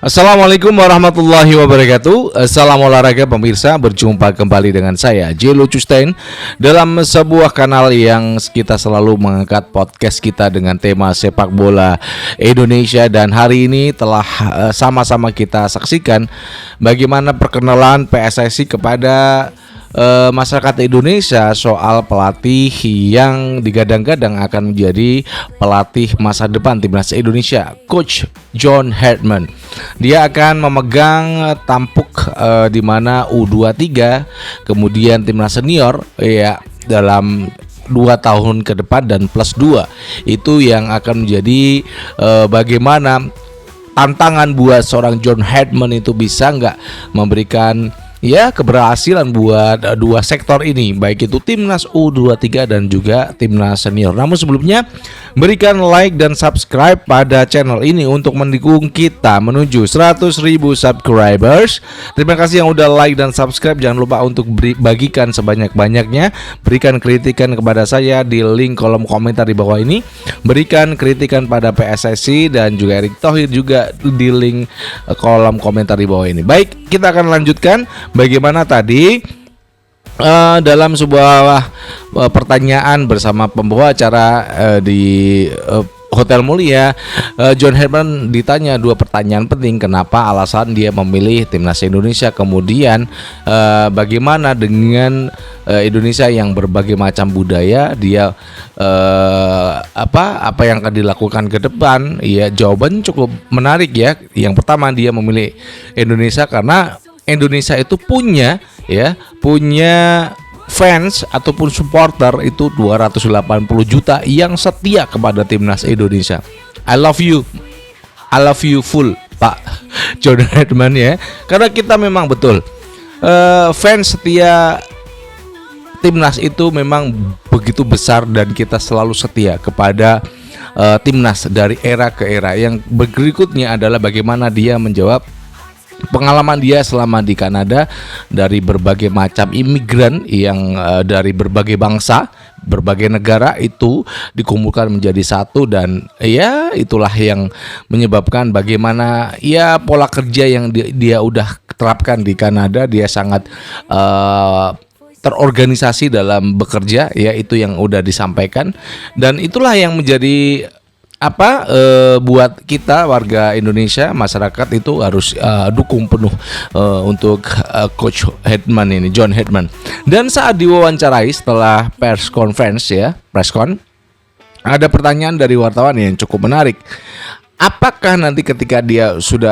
Assalamualaikum warahmatullahi wabarakatuh. Salam olahraga pemirsa, berjumpa kembali dengan saya Jelo Custein dalam sebuah kanal yang kita selalu mengangkat podcast kita dengan tema sepak bola Indonesia. Dan hari ini telah sama-sama kita saksikan bagaimana perkenalan PSSI kepada masyarakat Indonesia soal pelatih yang digadang-gadang akan menjadi pelatih masa depan timnas Indonesia, Coach John Herdman. Dia akan memegang tampuk di mana U23, kemudian timnas senior ya dalam 2 tahun ke depan dan plus 2. Itu yang akan menjadi bagaimana tantangan buat seorang John Herdman itu bisa nggak memberikan keberhasilan buat dua sektor ini, baik itu timnas U23 dan juga timnas senior. Namun sebelumnya berikan like dan subscribe pada channel ini untuk mendukung kita menuju 100.000 subscribers. Terima kasih yang udah like dan subscribe. Jangan lupa untuk bagikan sebanyak-banyaknya. Berikan kritikan kepada saya di link kolom komentar di bawah ini. Berikan kritikan pada PSSI dan juga Erick Thohir juga di link kolom komentar di bawah ini. Baik, kita akan lanjutkan. Bagaimana tadi dalam sebuah pertanyaan bersama pembawa acara di Hotel Mulia, John Herdman ditanya 2 pertanyaan penting. Kenapa alasan dia memilih timnas Indonesia, kemudian bagaimana dengan Indonesia yang berbagai macam budaya, dia apa yang akan dilakukan ke depan. Ya, jawaban cukup menarik ya. Yang pertama, dia memilih Indonesia karena Indonesia itu punya fans ataupun supporter itu 280 juta yang setia kepada timnas Indonesia. I love you full Pak John Herdman ya. Karena kita memang betul fans setia timnas itu memang begitu besar dan kita selalu setia kepada timnas dari era ke era. Yang berikutnya adalah bagaimana dia menjawab pengalaman dia selama di Kanada dari berbagai macam imigran yang dari berbagai bangsa, berbagai negara itu dikumpulkan menjadi satu. Dan ya itulah yang menyebabkan bagaimana pola kerja yang dia udah terapkan di Kanada. Dia sangat terorganisasi dalam bekerja, ya itu yang udah disampaikan. Dan itulah yang menjadi buat kita warga Indonesia, masyarakat itu harus dukung penuh untuk Coach Herdman ini, John Herdman. Dan saat diwawancarai setelah press con, ada pertanyaan dari wartawan yang cukup menarik. Apakah nanti ketika dia sudah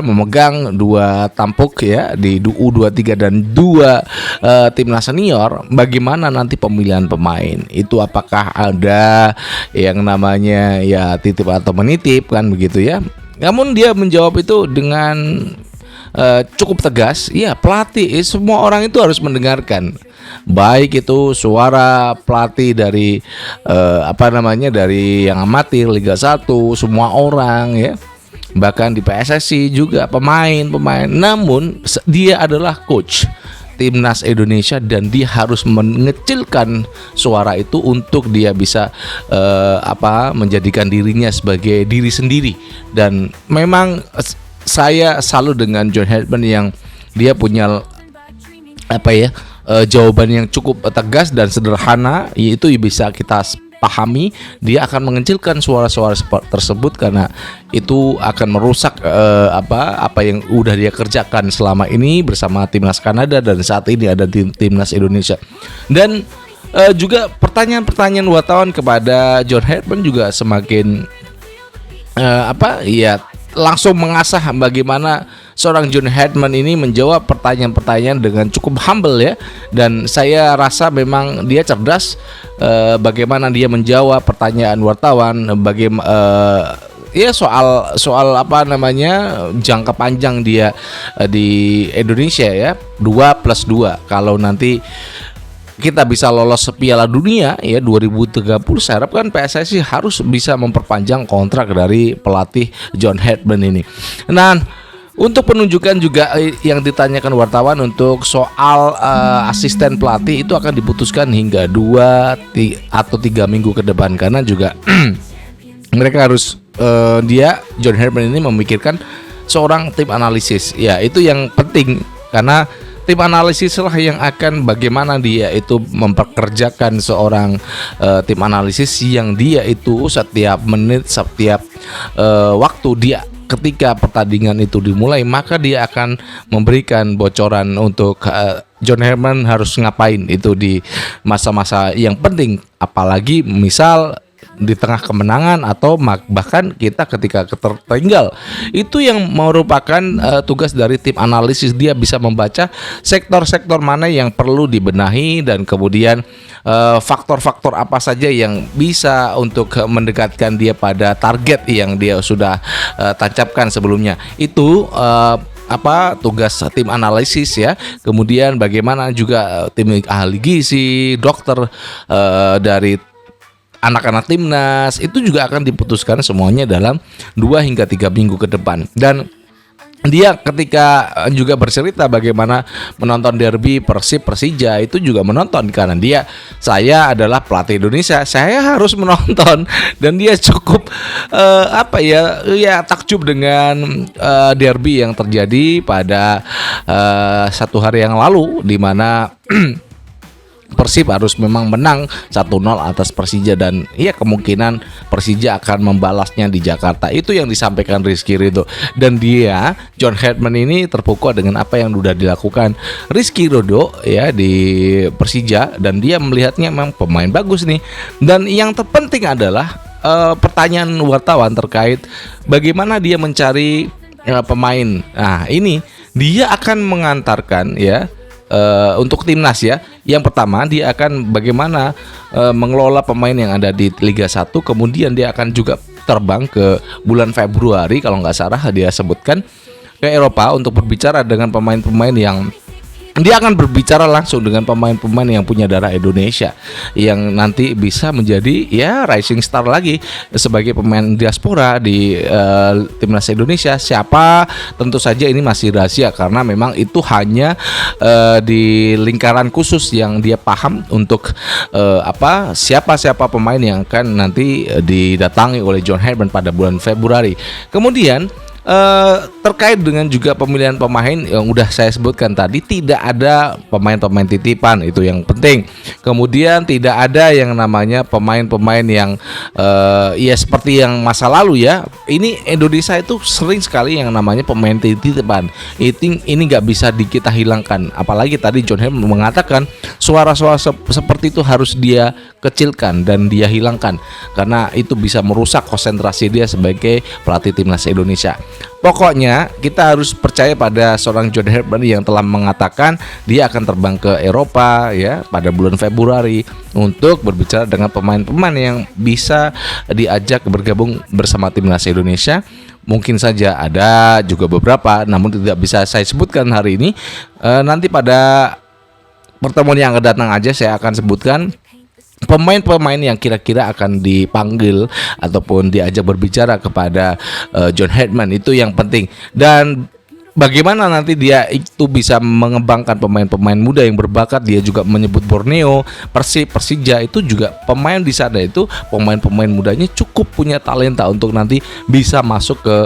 memegang 2 tampuk ya di U23 dan 2 timnas senior, bagaimana nanti pemilihan pemain? Itu apakah ada yang namanya titip atau menitip kan begitu ya? Namun dia menjawab itu dengan cukup tegas. Ya, pelatih semua orang itu harus mendengarkan. Baik itu suara pelatih dari dari yang amatir Liga 1, semua orang ya. Bahkan di PSSI juga pemain. Namun dia adalah coach timnas Indonesia dan dia harus mengecilkan suara itu untuk dia bisa menjadikan dirinya sebagai diri sendiri. Dan memang saya salut dengan John Herdman yang dia punya jawaban yang cukup tegas dan sederhana, yaitu bisa kita pahami. Dia akan mengecilkan suara-suara tersebut karena itu akan merusak apa yang udah dia kerjakan selama ini bersama timnas Kanada dan saat ini ada timnas Indonesia. Dan juga pertanyaan-pertanyaan wartawan kepada John Herdman juga semakin langsung mengasah bagaimana seorang John Herdman ini menjawab pertanyaan-pertanyaan dengan cukup humble ya. Dan saya rasa memang dia cerdas bagaimana dia menjawab pertanyaan wartawan, soal jangka panjang dia di Indonesia ya, 2+2. Kalau nanti kita bisa lolos Piala Dunia ya 2030, saya harapkan PSSI harus bisa memperpanjang kontrak dari pelatih John Herdman ini. Nah, untuk penunjukan juga yang ditanyakan wartawan untuk soal asisten pelatih itu akan diputuskan hingga 2 atau 3 minggu ke depan, karena juga mereka harus John Herdman ini memikirkan seorang tim analisis. Ya, itu yang penting karena tim analisis lah yang akan bagaimana dia itu memperkerjakan seorang tim analisis yang dia itu setiap menit, setiap waktu dia ketika pertandingan itu dimulai, maka dia akan memberikan bocoran untuk John Herdman harus ngapain itu di masa-masa yang penting, apalagi misal di tengah kemenangan atau bahkan kita ketika tertinggal. Itu yang merupakan tugas dari tim analisis. Dia bisa membaca sektor-sektor mana yang perlu dibenahi dan kemudian faktor-faktor apa saja yang bisa untuk mendekatkan dia pada target yang dia sudah tancapkan sebelumnya. Itu tugas tim analisis ya. Kemudian bagaimana juga tim ahli gizi, dokter dari anak-anak timnas itu juga akan diputuskan semuanya dalam 2 hingga 3 minggu ke depan. Dan dia ketika juga bercerita bagaimana menonton derby Persib Persija itu juga menonton karena saya adalah pelatih Indonesia, saya harus menonton. Dan dia cukup takjub dengan derby yang terjadi pada 1 hari yang lalu, di mana Persib harus memang menang 1-0 atas Persija dan ya kemungkinan Persija akan membalasnya di Jakarta. Itu yang disampaikan Rizky Ridho. Dan dia, John Herdman ini terpukau dengan apa yang sudah dilakukan Rizky Ridho ya di Persija, dan dia melihatnya memang pemain bagus nih. Dan yang terpenting adalah pertanyaan wartawan terkait bagaimana dia mencari pemain. Nah, ini dia akan mengantarkan ya untuk timnas ya. Yang pertama dia akan bagaimana mengelola pemain yang ada di Liga 1. Kemudian dia akan juga terbang ke bulan Februari kalau nggak salah dia sebutkan ke Eropa untuk berbicara dengan pemain-pemain yang dia akan berbicara langsung dengan pemain-pemain yang punya darah Indonesia yang nanti bisa menjadi ya rising star lagi sebagai pemain diaspora di timnas Indonesia. Siapa tentu saja ini masih rahasia karena memang itu hanya di lingkaran khusus yang dia paham untuk siapa pemain yang akan nanti didatangi oleh John Herdman pada bulan Februari. Kemudian terkait dengan juga pemilihan pemain yang udah saya sebutkan tadi, tidak ada pemain-pemain titipan, itu yang penting. Kemudian tidak ada yang namanya pemain-pemain yang seperti yang masa lalu ya. Ini Indonesia itu sering sekali yang namanya pemain titipan. Ini nggak bisa kita hilangkan. Apalagi tadi John Herdman mengatakan suara-suara seperti itu harus dia kecilkan dan dia hilangkan karena itu bisa merusak konsentrasi dia sebagai pelatih timnas Indonesia. Pokoknya kita harus percaya pada seorang John Herdman yang telah mengatakan dia akan terbang ke Eropa ya pada bulan Februari untuk berbicara dengan pemain-pemain yang bisa diajak bergabung bersama timnas Indonesia. Mungkin saja ada juga beberapa, namun tidak bisa saya sebutkan hari ini. Nanti pada pertemuan yang akan datang aja saya akan sebutkan pemain-pemain yang kira-kira akan dipanggil ataupun diajak berbicara kepada John Herdman. Itu yang penting. Dan bagaimana nanti dia itu bisa mengembangkan pemain-pemain muda yang berbakat. Dia juga menyebut Borneo, Persib, Persija itu juga pemain di sana itu pemain-pemain mudanya cukup punya talenta untuk nanti bisa masuk ke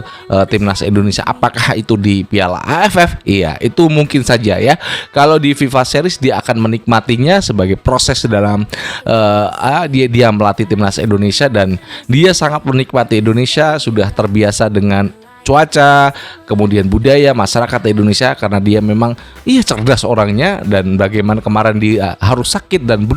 timnas Indonesia. Apakah itu di Piala AFF? Iya, itu mungkin saja ya. Kalau di FIFA Series dia akan menikmatinya sebagai proses dalam dia melatih timnas Indonesia, dan dia sangat menikmati Indonesia, sudah terbiasa dengan cuaca, kemudian budaya masyarakat Indonesia karena dia memang cerdas orangnya. Dan bagaimana kemarin dia harus sakit dan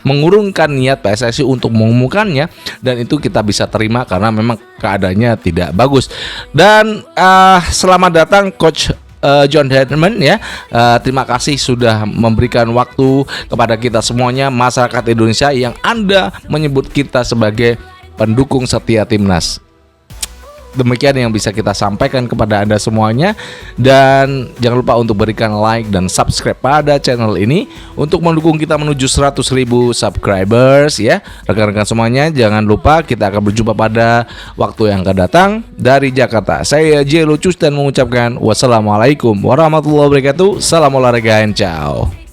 mengurungkan niat PSSI untuk mengumumkannya, dan itu kita bisa terima karena memang keadaannya tidak bagus. Dan selamat datang Coach John Herdman ya. Terima kasih sudah memberikan waktu kepada kita semuanya, masyarakat Indonesia yang Anda menyebut kita sebagai pendukung setia timnas. Demikian yang bisa kita sampaikan kepada Anda semuanya. Dan jangan lupa untuk berikan like dan subscribe pada channel ini untuk mendukung kita menuju 100.000 subscribers ya. Rekan-rekan semuanya, jangan lupa kita akan berjumpa pada waktu yang akan datang. Dari Jakarta, saya J. Lucus dan mengucapkan wassalamualaikum warahmatullahi wabarakatuh. Salam olahraga and ciao.